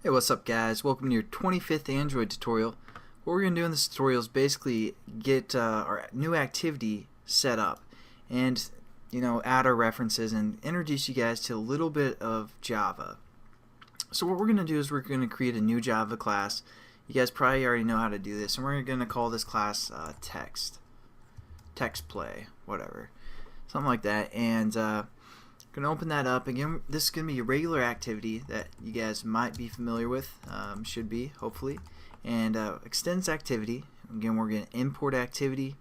Hey, what's up guys? Welcome to your 25th Android tutorial. What we're going to do in this tutorial is basically get our new activity set up and add our references and introduce you guys to a little bit of Java. So what we're going to do is we're going to create a new Java class. You guys probably already know how to do this, and we're going to call this class text play, whatever, something like that. And going to open that up. Again, this is going to be a regular activity that you guys might be familiar with, should be, hopefully. And extends activity. Again, we're going to import activity,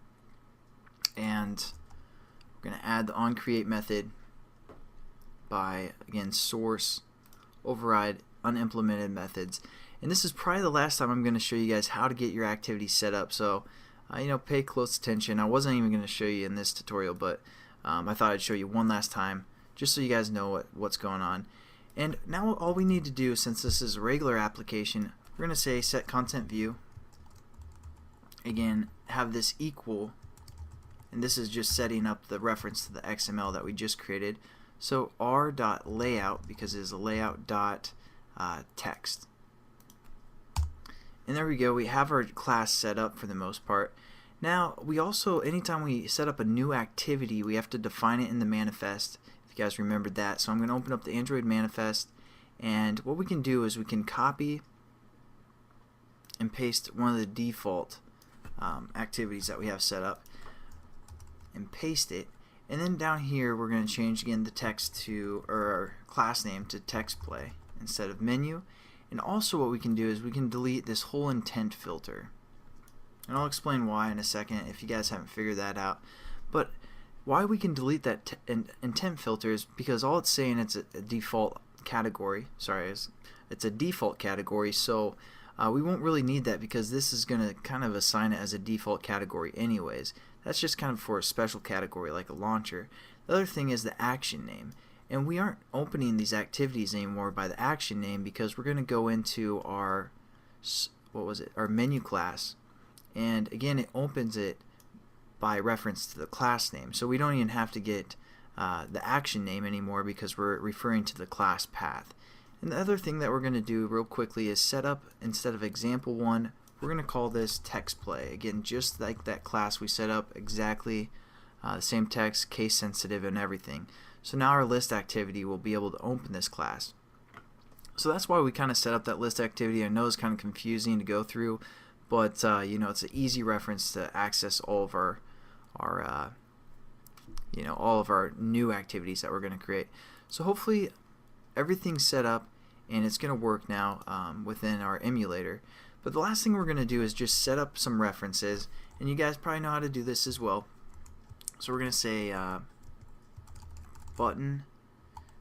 and we're going to add the onCreate method by, again, source override unimplemented methods. And this is probably the last time I'm going to show you guys how to get your activity set up, so pay close attention. I wasn't even going to show you in this tutorial, but I thought I'd show you one last time just so you guys know what's going on. And now all we need to do, since this is a regular application, we're going to say set content view. Again, have this equal, and this is just setting up the reference to the XML that we just created. So r.layout, because it is a layout dot text. And there we go, we have our class set up for the most part. Now we also, anytime we set up a new activity, we have to define it in the manifest. You guys remembered that. So I'm going to open up the Android manifest, and what we can do is we can copy and paste one of the default activities that we have set up and paste it, and then down here we're going to change again the text to, or our class name to text play instead of menu. And also what we can do is we can delete this whole intent filter, and I'll explain why in a second if you guys haven't figured that out. But why we can delete that intent filter is because all it's saying it's a default category. Sorry, it's a default category, so we won't really need that because this is going to kind of assign it as a default category anyways. That's just kind of for a special category like a launcher. The other thing is the action name, and we aren't opening these activities anymore by the action name because we're going to go into our our menu class, and again it opens it by reference to the class name, so we don't even have to get the action name anymore because we're referring to the class path. And the other thing that we're going to do real quickly is set up, instead of example1, we're going to call this text play. Again, just like that class we set up, exactly the same text, case sensitive and everything. So now our list activity will be able to open this class. So that's why we kind of set up that list activity. I know it's kind of confusing to go through, but it's an easy reference to access all of our all of our new activities that we're going to create. So hopefully everything's set up and it's going to work now within our emulator. But the last thing we're going to do is just set up some references, and you guys probably know how to do this as well. So we're going to say button,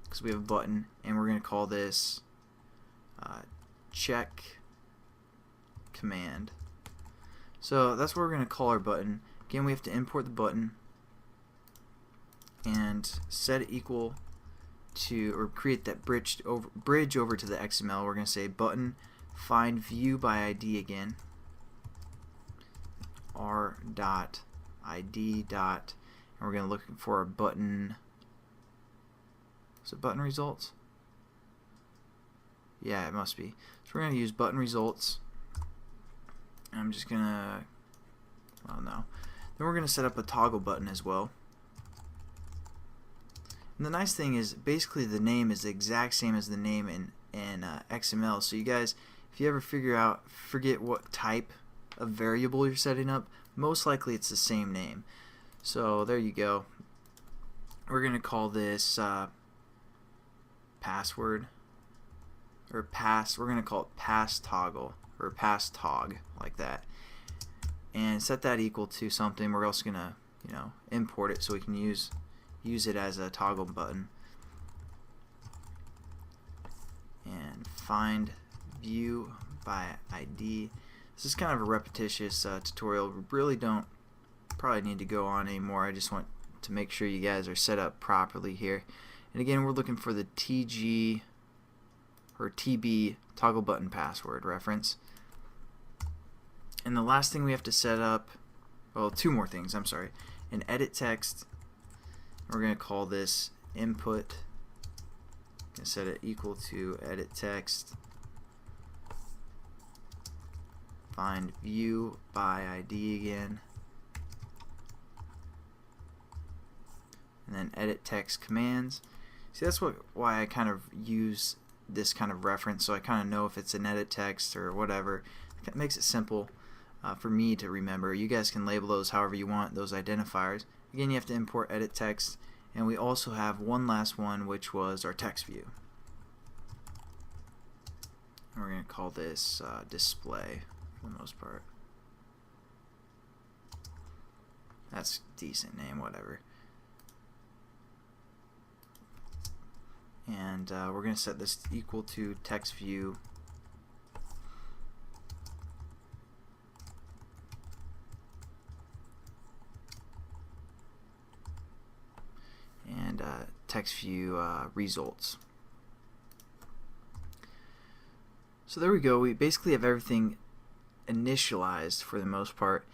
because we have a button, and we're going to call this check command. So that's what we're going to call our button. Again, we have to import the button and set it equal to, or create that bridge over to the XML. We're going to say button find view by ID again, r.id dot, and we're going to look for our button. Is it button results? Yeah, it must be. So we're going to use button results. And I'm just going to, well, no. Then we're going to set up a toggle button as well. And the nice thing is basically the name is the exact same as the name in XML. So you guys, if you ever forget what type of variable you're setting up, most likely it's the same name. So there you go. We're going to call this password, or pass. We're going to call it pass toggle, or pass tog, like that. And set that equal to something. We're also going to import it so we can use it as a toggle button. And find view by ID. This is kind of a repetitious tutorial. We really don't probably need to go on anymore. I just want to make sure you guys are set up properly here. And again, we're looking for the TG or TB toggle button password reference. And the last thing we have to set up, well, two more things, I'm sorry. An edit text. We're going to call this input. Set it equal to edit text, find view by ID again, and then edit text commands. See, that's why I kind of use this kind of reference, so I kind of know if it's an edit text or whatever. It makes it simple for me to remember. You guys can label those however you want, those identifiers. Again, you have to import edit text, and we also have one last one, which was our text view. And we're going to call this display for the most part. That's a decent name, whatever. And we're going to set this equal to text view and text view results. So there we go. We basically have everything initialized for the most part,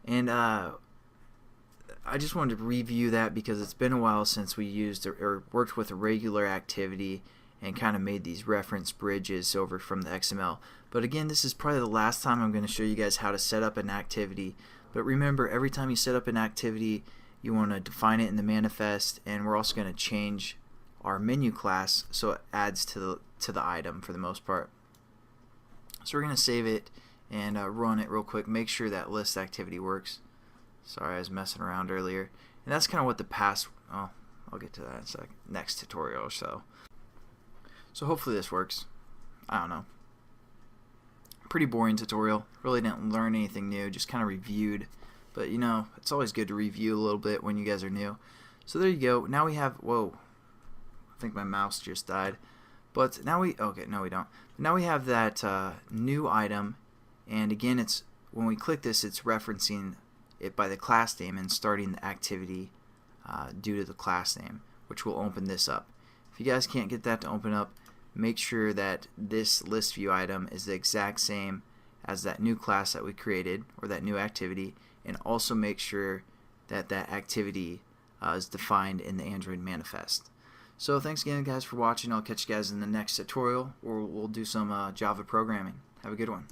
and I just wanted to review that because it's been a while since we used or worked with a regular activity and kind of made these reference bridges over from the XML. But again, this is probably the last time I'm going to show you guys how to set up an activity. But remember, every time you set up an activity, you want to define it in the manifest, and we're also going to change our menu class so it adds to the item for the most part. So we're going to save it and run it real quick. Make sure that list activity works. Sorry, I was messing around earlier. And that's kind of what the past, oh, I'll get to that in a sec, next tutorial or so. So hopefully this works. I don't know. Pretty boring tutorial. Really didn't learn anything new, just kind of reviewed. But you know, it's always good to review a little bit when you guys are new. So there you go. Now we have, whoa, I think my mouse just died. But now okay, no we don't. Now we have that new item, and again, it's when we click this, it's referencing it by the class name and starting the activity due to the class name, which will open this up. If you guys can't get that to open up, make sure that this list view item is the exact same as that new class that we created, or that new activity, and also make sure that that activity is defined in the Android manifest. So thanks again guys for watching. I'll catch you guys in the next tutorial where we'll do some Java programming. Have a good one.